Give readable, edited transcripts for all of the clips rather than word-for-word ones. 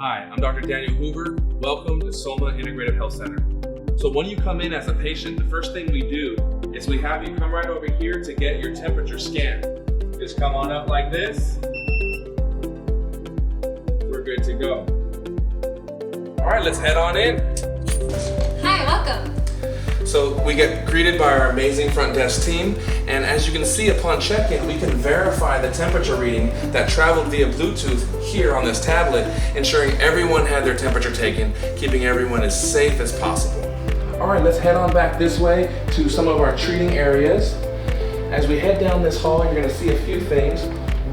Hi, I'm Dr. Daniel Hoover. Welcome to SOHMA Integrative Health Center. So when you come in as a patient, the first thing we do is we have you come right over here to get your temperature scanned. Just come on up like this. We're good to go. All right, let's head on in. Hi, welcome. So we get greeted by our amazing front desk team, and as you can see upon check-in, we can verify the temperature reading that traveled via Bluetooth here on this tablet, ensuring everyone had their temperature taken, keeping everyone as safe as possible. All right, let's head on back this way to some of our treating areas. As we head down this hall, you're gonna see a few things.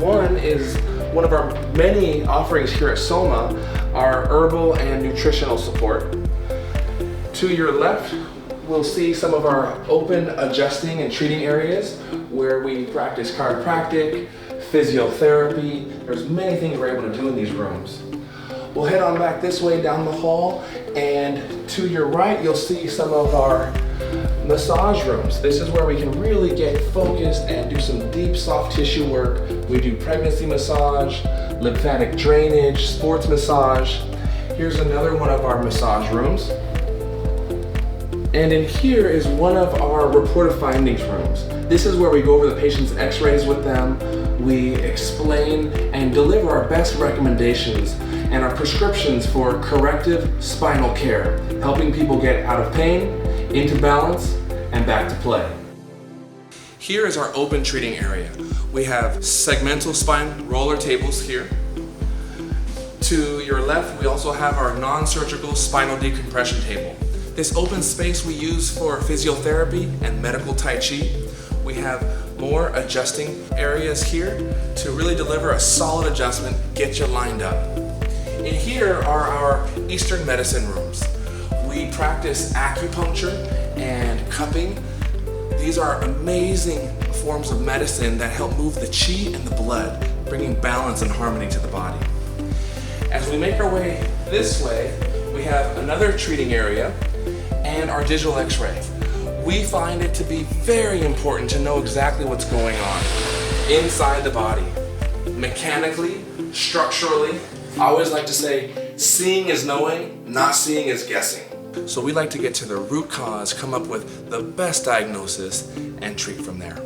One is one of our many offerings here at SOHMA, our herbal and nutritional support. To your left, we'll see some of our open adjusting and treating areas where we practice chiropractic, physiotherapy. There's many things we're able to do in these rooms. We'll head on back this way down the hall, and to your right, you'll see some of our massage rooms. This is where we can really get focused and do some deep soft tissue work. We do pregnancy massage, lymphatic drainage, sports massage. Here's another one of our massage rooms. And in here is one of our report of findings rooms. This is where we go over the patient's x-rays with them. We explain and deliver our best recommendations and our prescriptions for corrective spinal care, helping people get out of pain, into balance, and back to play. Here is our open treating area. We have segmental spine roller tables here. To your left, we also have our non-surgical spinal decompression table. This open space we use for physiotherapy and medical Tai Chi. We have more adjusting areas here to really deliver a solid adjustment, get you lined up. In here are our Eastern medicine rooms. We practice acupuncture and cupping. These are amazing forms of medicine that help move the chi and the blood, bringing balance and harmony to the body. As we make our way this way, we have another treating area and our digital X-ray. We find it to be very important to know exactly what's going on inside the body, mechanically, structurally. I always like to say, seeing is knowing, not seeing is guessing. So we like to get to the root cause, come up with the best diagnosis, and treat from there.